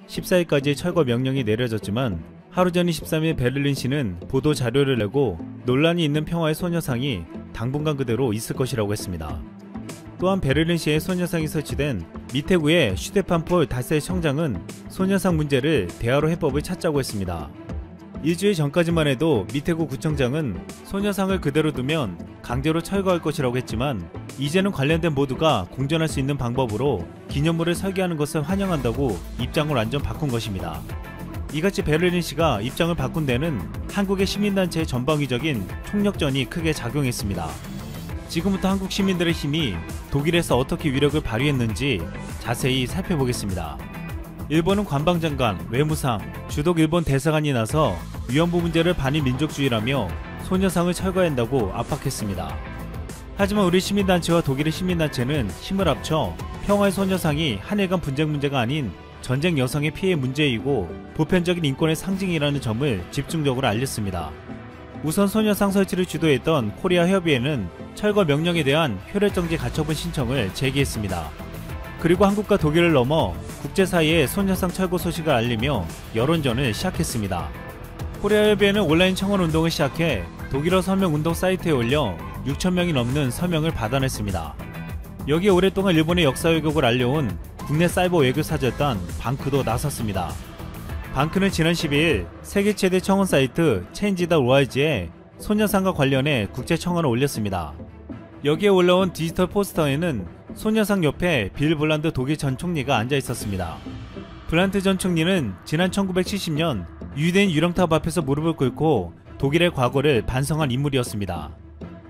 14일까지 철거 명령이 내려졌지만 하루 전인 13일 베를린시는 보도 자료를 내고 논란이 있는 평화의 소녀상이 당분간 그대로 있을 것이라고 했습니다. 또한 베를린시에 소녀상이 설치된 미테구의 슈테판 폴 다세 청장은 소녀상 문제를 대화로 해법을 찾자고 했습니다. 일주일 전까지만 해도 미테구 구청장은 소녀상을 그대로 두면 강제로 철거할 것이라고 했지만 이제는 관련된 모두가 공존할 수 있는 방법으로 기념물을 설계하는 것을 환영한다고 입장을 완전 바꾼 것입니다. 이같이 베를린시가 입장을 바꾼 데는 한국의 시민단체의 전방위적인 총력전이 크게 작용했습니다. 지금부터 한국 시민들의 힘이 독일에서 어떻게 위력을 발휘했는지 자세히 살펴보겠습니다. 일본은 관방장관, 외무상, 주독 일본 대사관이 나서 위안부 문제를 반일 민족주의라며 소녀상을 철거해야 한다고 압박했습니다. 하지만 우리 시민단체와 독일의 시민단체는 힘을 합쳐 평화의 소녀상이 한일 간 분쟁 문제가 아닌 전쟁 여성의 피해 문제이고 보편적인 인권의 상징이라는 점을 집중적으로 알렸습니다. 우선 소녀상 설치를 주도했던 코리아 협의회는 철거 명령에 대한 효력정지 가처분 신청을 제기했습니다. 그리고 한국과 독일을 넘어 국제사회에 소녀상 철거 소식을 알리며 여론전을 시작했습니다. 코리아 협의회는 온라인 청원 운동을 시작해 독일어 서명 운동 사이트에 올려 6,000명이 넘는 서명을 받아냈습니다. 여기에 오랫동안 일본의 역사 왜곡을 알려온 국내 사이버 외교 사절단 방크도 나섰습니다. 방크는 지난 12일 세계 최대 청원 사이트 change.org에 소녀상과 관련해 국제 청원을 올렸습니다. 여기에 올라온 디지털 포스터에는 소녀상 옆에 빌 블란트 독일 전 총리가 앉아 있었습니다. 블란트 전 총리는 지난 1970년 유대인 유령탑 앞에서 무릎을 꿇고 독일의 과거를 반성한 인물이었습니다.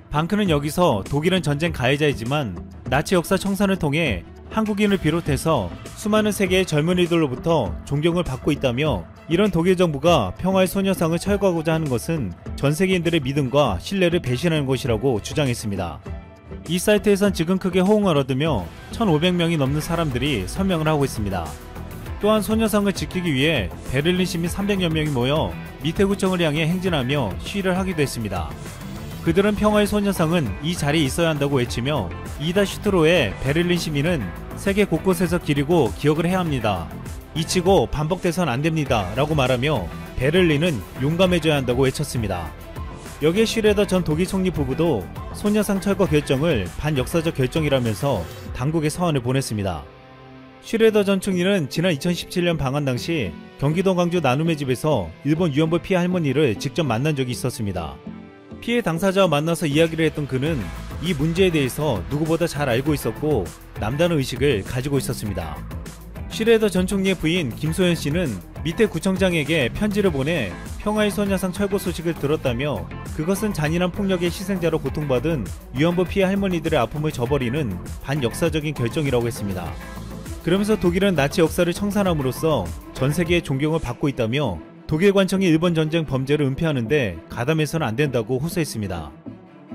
방크는 여기서 독일은 전쟁 가해자이지만 나치 역사 청산을 통해 한국인을 비롯해서 수많은 세계의 젊은이들로부터 존경을 받고 있다며 이런 독일 정부가 평화의 소녀상을 철거하고자 하는 것은 전 세계인들의 믿음과 신뢰를 배신하는 것이라고 주장했습니다. 이 사이트에선 지금 크게 호응을 얻으며 1,500명이 넘는 사람들이 서명을 하고 있습니다. 또한 소녀상을 지키기 위해 베를린 시민 300여 명이 모여 미테구청을 향해 행진하며 시위를 하기도 했습니다. 그들은 평화의 소녀상은 이 자리에 있어야 한다고 외치며 이다 슈트로의 베를린 시민은 세계 곳곳에서 기리고 기억을 해야 합니다. 잊히고 반복돼선 안됩니다 라고 말하며 베를린은 용감해져야 한다고 외쳤습니다. 여기에 슈레더 전 독일 총리 부부도 소녀상 철거 결정을 반역사적 결정이라면서 당국에 서한을 보냈습니다. 슈레더 전 총리는 지난 2017년 방한 당시 경기도 광주 나눔의 집에서 일본 위안부 피해 할머니를 직접 만난 적이 있었습니다. 피해 당사자와 만나서 이야기를 했던 그는 이 문제에 대해서 누구보다 잘 알고 있었고 남다른 의식을 가지고 있었습니다. 슈레더 전 총리의 부인 김소연 씨는 밑에 구청장에게 편지를 보내 평화의 소녀상 철거 소식을 들었다며 그것은 잔인한 폭력의 희생자로 고통받은 위안부 피해 할머니들의 아픔을 저버리는 반역사적인 결정이라고 했습니다. 그러면서 독일은 나치 역사를 청산함으로써 전 세계의 존경을 받고 있다며 독일 관청이 일본 전쟁 범죄를 은폐하는데 가담해서는 안 된다고 호소했습니다.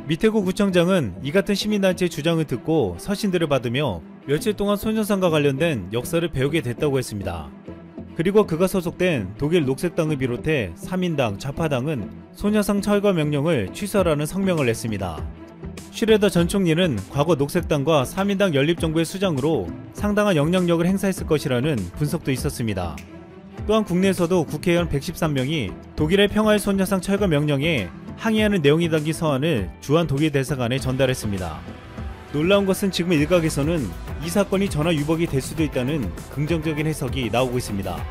미테구 구청장은 이 같은 시민단체의 주장을 듣고 서신들을 받으며 며칠 동안 소녀상과 관련된 역사를 배우게 됐다고 했습니다. 그리고 그가 소속된 독일 녹색당을 비롯해 3인당, 좌파당은 소녀상 철거 명령을 취소하라는 성명을 냈습니다. 슈레더 전 총리는 과거 녹색당과 3인당 연립정부의 수장으로 상당한 영향력을 행사했을 것이라는 분석도 있었습니다. 또한 국내에서도 국회의원 113명이 독일의 평화의 소녀상 철거 명령에 항의하는 내용이 담긴 서한을 주한 독일 대사관에 전달했습니다. 놀라운 것은 지금 일각에서는 이 사건이 전화 유복이 될 수도 있다는 긍정적인 해석이 나오고 있습니다.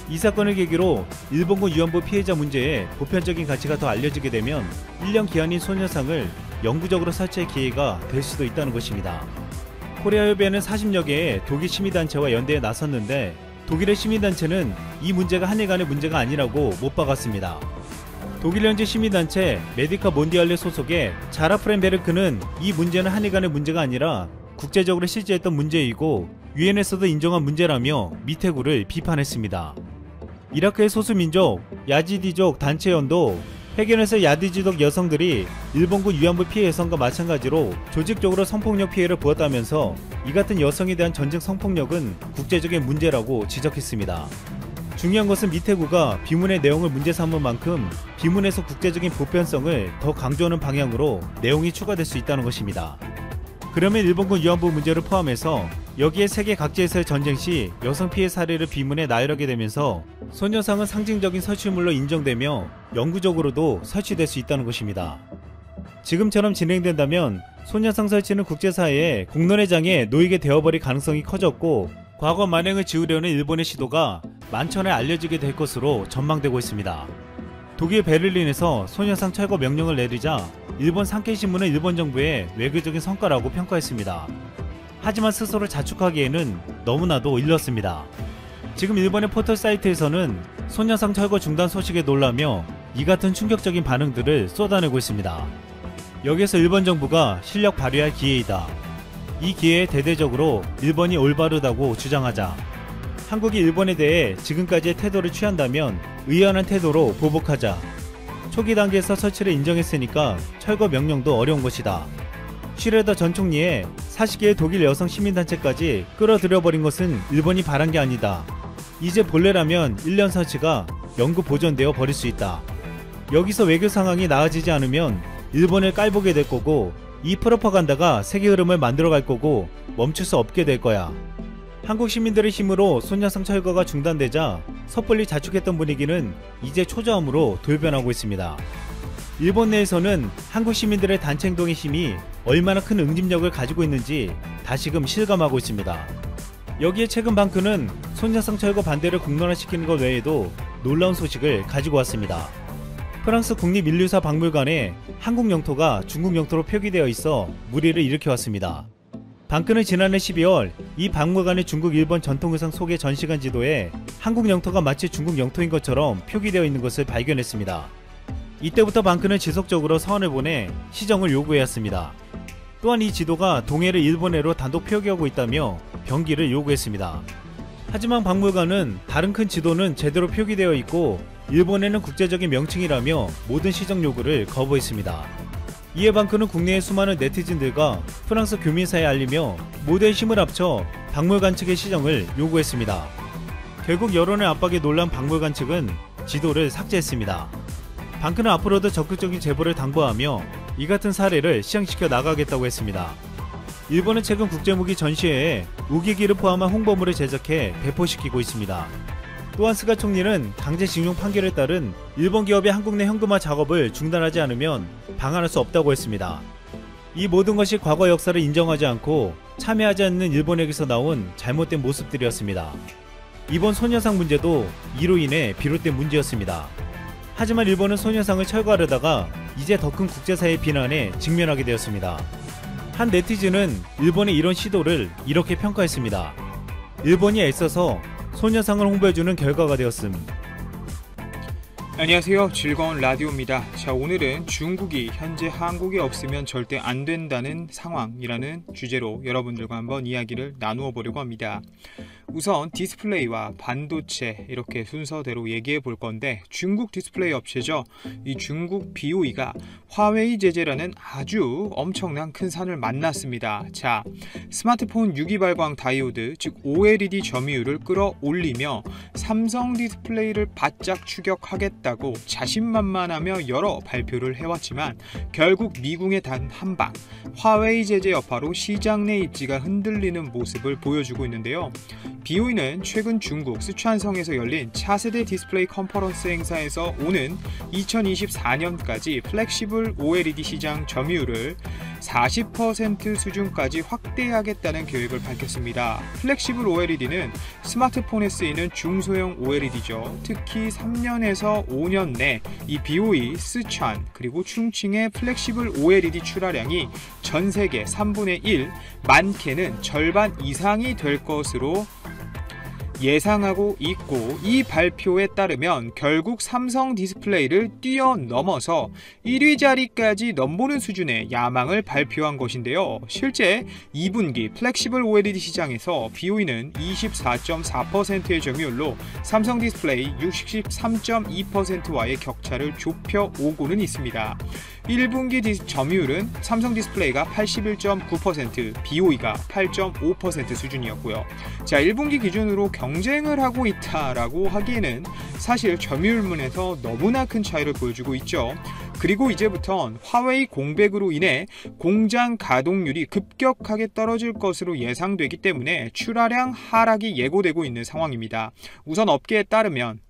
이 사건을 계기로 일본군 위안부 피해자 문제에 보편적인 가치가 더 알려지게 되면 1년 기한인 소녀상을 영구적으로 설치할 기회가 될 수도 있다는 것입니다. 코리아 협의회는 40여 개의 독일 시민단체와 연대에 나섰는데 독일의 시민단체는 이 문제가 한일 간의 문제가 아니라고 못 박았습니다. 독일 현지 시민단체 메디카 몬디알레 소속의 자라 프렌베르크는 이 문제는 한일 간의 문제가 아니라 국제적으로 실제했던 문제이고 유엔에서도 인정한 문제라며 미테구를 비판했습니다. 이라크의 소수민족 야지디족 단체연도 해견에서 야디지족 여성들이 일본군 위안부 피해 여성과 마찬가지로 조직적으로 성폭력 피해를 보았다면서 이 같은 여성에 대한 전쟁 성폭력은 국제적인 문제라고 지적했습니다. 중요한 것은 미테구가 비문의 내용을 문제 삼은 만큼 비문에서 국제적인 보편성을 더 강조하는 방향으로 내용이 추가될 수 있다는 것입니다. 그러면 일본군 위안부 문제를 포함해서 여기에 세계 각지에서의 전쟁 시 여성 피해 사례를 비문에 나열하게 되면서 소녀상은 상징적인 설치물로 인정되며 영구적으로도 설치될 수 있다는 것입니다. 지금처럼 진행된다면 소녀상 설치는 국제사회의 공론의 장에 놓이게 되어버릴 가능성이 커졌고 과거 만행을 지우려는 일본의 시도가 만천에 알려지게 될 것으로 전망되고 있습니다. 독일 베를린에서 소녀상 철거 명령을 내리자 일본 산케이신문은 일본 정부의 외교적인 성과라고 평가했습니다. 하지만 스스로 자축하기에는 너무나도 일렀습니다. 지금 일본의 포털 사이트에서는 소녀상 철거 중단 소식에 놀라며 이 같은 충격적인 반응들을 쏟아내고 있습니다. 여기에서 일본 정부가 실력 발휘할 기회이다. 이 기회에 대대적으로 일본이 올바르다고 주장하자 한국이 일본에 대해 지금까지의 태도를 취한다면 의연한 태도로 보복하자. 초기 단계에서 설치를 인정했으니까 철거 명령도 어려운 것이다. 슈레더 전 총리의 40개의 독일 여성 시민단체까지 끌어들여버린 것은 일본이 바란 게 아니다. 이제 본래라면 1년 설치가 영구 보존되어 버릴 수 있다. 여기서 외교 상황이 나아지지 않으면 일본을 깔보게 될 거고 이 프로파간다가 세계 흐름을 만들어갈 거고 멈출 수 없게 될 거야. 한국 시민들의 힘으로 소녀상 철거가 중단되자 섣불리 자축했던 분위기는 이제 초저함으로 돌변하고 있습니다. 일본 내에서는 한국 시민들의 단체 행동의 힘이 얼마나 큰 응집력을 가지고 있는지 다시금 실감하고 있습니다. 여기에 최근 방크는 소녀상 철거 반대를 공론화시키는 것 외에도 놀라운 소식을 가지고 왔습니다. 프랑스 국립인류사 박물관에 한국 영토가 중국 영토로 표기되어 있어 무리를 일으켜왔습니다. 방크는 지난해 12월 이 박물관의 중국 일본 전통의상 소개 전시관 지도에 한국 영토가 마치 중국 영토인 것처럼 표기되어 있는 것을 발견했습니다. 이때부터 방크는 지속적으로 서한을 보내 시정을 요구해왔습니다. 또한 이 지도가 동해를 일본해로 단독 표기하고 있다며 병기를 요구했습니다. 하지만 박물관은 다른 큰 지도는 제대로 표기되어 있고 일본에는 국제적인 명칭이라며 모든 시정 요구를 거부했습니다. 이에 방크는 국내의 수많은 네티즌들과 프랑스 교민사에 알리며 모두의 힘을 합쳐 박물관 측의 시정을 요구했습니다. 결국 여론의 압박에 놀란 박물관 측은 지도를 삭제했습니다. 방크는 앞으로도 적극적인 제보를 당부하며 이 같은 사례를 시행시켜 나가겠다고 했습니다. 일본은 최근 국제무기 전시회에 우기기를 포함한 홍보물을 제작해 배포시키고 있습니다. 또한 스가 총리는 강제징용 판결에 따른 일본 기업의 한국 내 현금화 작업을 중단하지 않으면 방한할 수 없다고 했습니다. 이 모든 것이 과거 역사를 인정하지 않고 참여하지 않는 일본에게서 나온 잘못된 모습들이었습니다. 이번 소녀상 문제도 이로 인해 비롯된 문제였습니다. 하지만 일본은 소녀상을 철거하려다가 이제 더 큰 국제사회의 비난에 직면하게 되었습니다. 한 네티즌은 일본의 이런 시도를 이렇게 평가했습니다. 일본이 애써서 소녀상을 홍보해주는 결과가 되었음. 안녕하세요. 즐거운 라디오입니다. 자, 오늘은 중국이 현재 한국에 없으면 절대 안 된다는 상황이라는 주제로 여러분들과 한번 이야기를 나누어 보려고 합니다. 우선 디스플레이와 반도체 이렇게 순서대로 얘기해 볼 건데, 중국 디스플레이 업체죠. 이 중국 BOE가 화웨이 제재라는 아주 엄청난 큰 산을 만났습니다. 자, 스마트폰 유기발광 다이오드 즉 OLED 점유율을 끌어올리며 삼성 디스플레이를 바짝 추격하겠다고 자신만만하며 여러 발표를 해왔지만 결국 미궁의 단 한방 화웨이 제재 여파로 시장 내 입지가 흔들리는 모습을 보여주고 있는데요. BOE는 최근 중국 스촨성에서 열린 차세대 디스플레이 컨퍼런스 행사에서 오는 2024년까지 플렉시블 OLED 시장 점유율을 40% 수준까지 확대하겠다는 계획을 밝혔습니다. 플렉시블 OLED는 스마트폰에 쓰이는 중소형 OLED죠. 특히 3년에서 5년 내 이 BOE, 스촨 그리고 충칭의 플렉시블 OLED 출하량이 전 세계 3분의 1, 많게는 절반 이상이 될 것으로 예상하고 있고, 이 발표에 따르면 결국 삼성 디스플레이를 뛰어넘어서 1위 자리까지 넘보는 수준의 야망을 발표한 것인데요. 실제 2분기 플렉시블 OLED 시장에서 BOE는 24.4%의 점유율로 삼성 디스플레이 63.2%와의 격차를 좁혀오고는 있습니다. 1분기 점유율은 삼성 디스플레이가 81.9%, BOE가 8.5% 수준이었고요. 자, 1분기 기준으로 경쟁을 하고 있다라고 하기에는 사실 점유율면에서 너무나 큰 차이를 보여주고 있죠. 그리고 이제부턴 화웨이 공백으로 인해 공장 가동률이 급격하게 떨어질 것으로 예상되기 때문에 출하량 하락이 예고되고 있는 상황입니다. 우선 업계에 따르면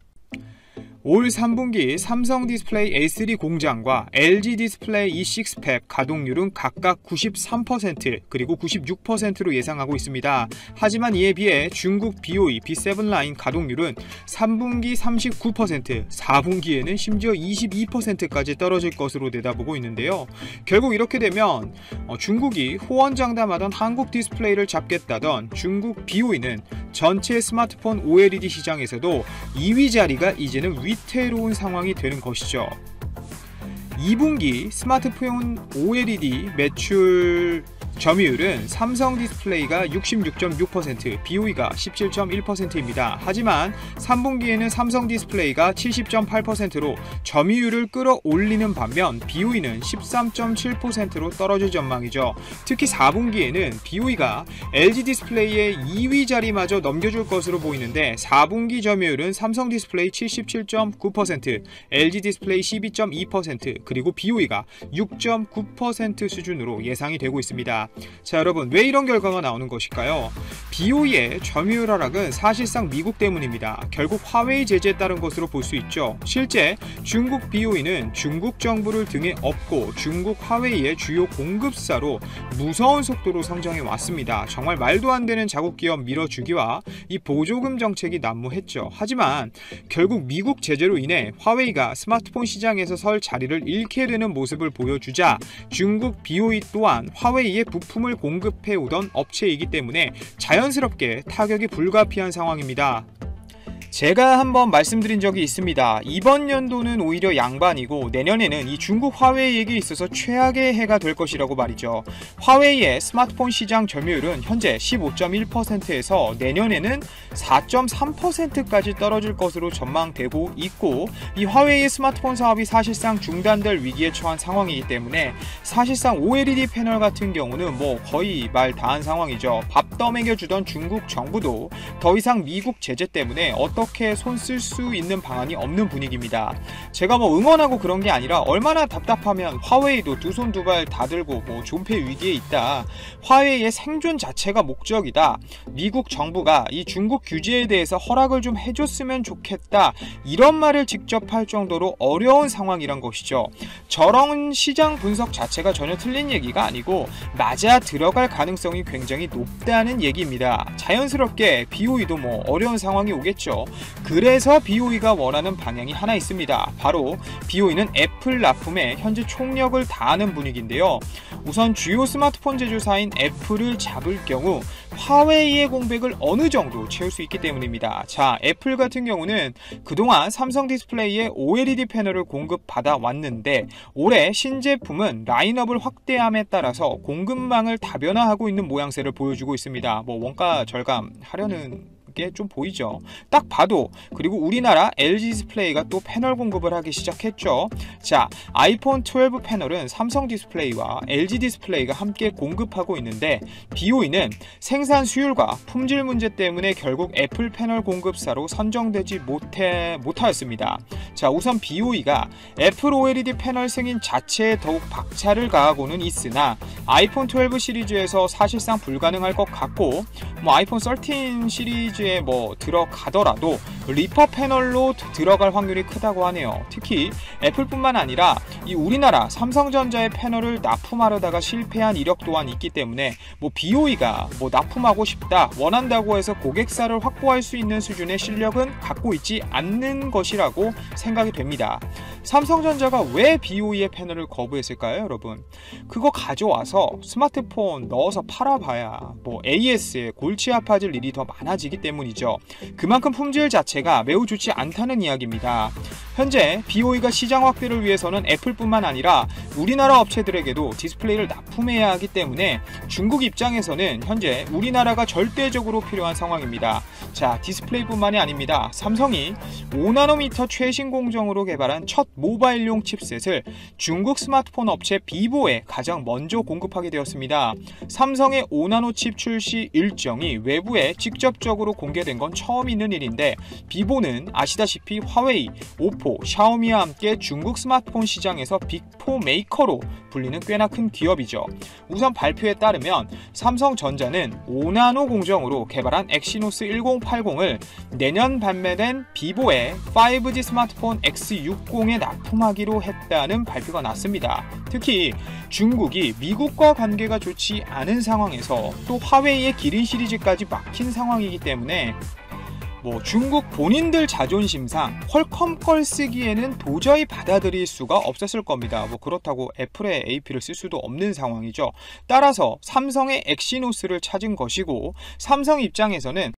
올 3분기 삼성 디스플레이 A3 공장과 LG 디스플레이 E6 팹 가동률은 각각 93% 그리고 96%로 예상하고 있습니다. 하지만 이에 비해 중국 BOE B7 라인 가동률은 3분기 39%, 4분기에는 심지어 22%까지 떨어질 것으로 내다보고 있는데요. 결국 이렇게 되면 중국이 호언장담하던 한국 디스플레이를 잡겠다던 중국 BOE는 전체 스마트폰 OLED 시장에서도 2위 자리가 이제는 위태로운 상황이 되는 것이죠. 2분기 스마트폰 OLED 매출 점유율은 삼성 디스플레이가 66.6%, BOE가 17.1%입니다. 하지만 3분기에는 삼성 디스플레이가 70.8%로 점유율을 끌어올리는 반면 BOE는 13.7%로 떨어질 전망이죠. 특히 4분기에는 BOE가 LG 디스플레이의 2위 자리마저 넘겨줄 것으로 보이는데 4분기 점유율은 삼성 디스플레이 77.9%, LG 디스플레이 12.2%, 그리고 BOE가 6.9% 수준으로 예상이 되고 있습니다. 자, 여러분, 왜 이런 결과가 나오는 것일까요? BOE의 점유율 하락은 사실상 미국 때문입니다. 결국 화웨이 제재에 따른 것으로 볼 수 있죠. 실제 중국 BOE는 중국 정부를 등에 업고 중국 화웨이의 주요 공급사로 무서운 속도로 성장해 왔습니다. 정말 말도 안 되는 자국 기업 밀어주기와 이 보조금 정책이 난무했죠. 하지만 결국 미국 제재로 인해 화웨이가 스마트폰 시장에서 설 자리를 잃게 되는 모습을 보여주자 중국 BOE 또한 화웨이의 부품을 공급해오던 업체이기 때문에 자연스럽게 타격이 불가피한 상황입니다. 제가 한번 말씀드린 적이 있습니다. 이번 연도는 오히려 양반이고 내년에는 이 중국 화웨이에게 있어서 최악의 해가 될 것이라고 말이죠. 화웨이의 스마트폰 시장 점유율은 현재 15.1%에서 내년에는 4.3%까지 떨어질 것으로 전망되고 있고, 이 화웨이의 스마트폰 사업이 사실상 중단될 위기에 처한 상황이기 때문에 사실상 OLED 패널 같은 경우는 뭐 거의 말 다한 상황이죠. 밥 떠먹여주던 중국 정부도 더 이상 미국 제재 때문에 어떻게 손 쓸 수 있는 방안이 없는 분위기입니다. 제가 뭐 응원하고 그런 게 아니라 얼마나 답답하면 화웨이도 두 손 두 발 다 들고 뭐 존폐 위기에 있다. 화웨이의 생존 자체가 목적이다. 미국 정부가 이 중국 규제에 대해서 허락을 좀 해줬으면 좋겠다. 이런 말을 직접 할 정도로 어려운 상황이란 것이죠. 저런 시장 분석 자체가 전혀 틀린 얘기가 아니고 맞아 들어갈 가능성이 굉장히 높다는 얘기입니다. 자연스럽게 BOE도 뭐 어려운 상황이 오겠죠. 그래서 BOE가 원하는 방향이 하나 있습니다. 바로 BOE는 애플 납품에 현재 총력을 다하는 분위기인데요. 우선 주요 스마트폰 제조사인 애플을 잡을 경우 화웨이의 공백을 어느 정도 채울 수 있기 때문입니다. 자, 애플 같은 경우는 그동안 삼성 디스플레이에 OLED 패널을 공급받아 왔는데 올해 신제품은 라인업을 확대함에 따라서 공급망을 다변화하고 있는 모양새를 보여주고 있습니다. 뭐 원가 절감하려는 게 좀 보이죠. 딱 봐도. 그리고 우리나라 LG 디스플레이가 또 패널 공급을 하기 시작했죠. 자, 아이폰 12 패널은 삼성 디스플레이와 LG 디스플레이가 함께 공급하고 있는데 BOE는 생산 수율과 품질 문제 때문에 결국 애플 패널 공급사로 선정되지 못하였습니다. 자, 우선 BOE가 애플 OLED 패널 승인 자체에 더욱 박차를 가하고는 있으나 아이폰 12 시리즈에서 사실상 불가능할 것 같고, 뭐 아이폰 13 시리즈에 뭐 들어가더라도 리퍼 패널로 들어갈 확률이 크다고 하네요. 특히 애플뿐만 아니라 이 우리나라 삼성전자의 패널을 납품하려다가 실패한 이력 또한 있기 때문에 뭐 BOE가 뭐 납품하고 싶다, 원한다고 해서 고객사를 확보할 수 있는 수준의 실력은 갖고 있지 않는 것이라고 생각이 됩니다. 삼성전자가 왜 BOE의 패널을 거부했을까요, 여러분? 그거 가져와서 스마트폰 넣어서 팔아봐야 뭐 AS에 골치 아파질 일이 더 많아지기 때문이죠. 그만큼 품질 자체가 매우 좋지 않다는 이야기입니다. 현재 BOE가 시장 확대를 위해서는 애플뿐만 아니라 우리나라 업체들에게도 디스플레이를 납품해야 하기 때문에 중국 입장에서는 현재 우리나라가 절대적으로 필요한 상황입니다. 자, 디스플레이뿐만이 아닙니다. 삼성이 5나노미터 최신 공정으로 개발한 첫 모바일용 칩셋을 중국 스마트폰 업체 비보에 가장 먼저 공급하게 되었습니다. 삼성의 5나노 칩 출시 일정이 외부에 직접적으로 공개된 건 처음 있는 일인데 비보는 아시다시피 화웨이, 오포, 오포, 샤오미와 함께 중국 스마트폰 시장에서 빅4 메이커로 불리는 꽤나 큰 기업이죠. 우선 발표에 따르면 삼성전자는 5나노 공정으로 개발한 엑시노스 1080을 내년 발매된 비보의 5G 스마트폰 X60에 납품하기로 했다는 발표가 났습니다. 특히 중국이 미국과 관계가 좋지 않은 상황에서 또 화웨이의 기린 시리즈까지 막힌 상황이기 때문에 중국 본인들 자존심상 퀄컴 걸 쓰기에는 도저히 받아들일 수가 없었을 겁니다. 그렇다고 애플의 AP를 쓸 수도 없는 상황이죠. 따라서 삼성의 엑시노스를 찾은 것이고, 삼성 입장에서는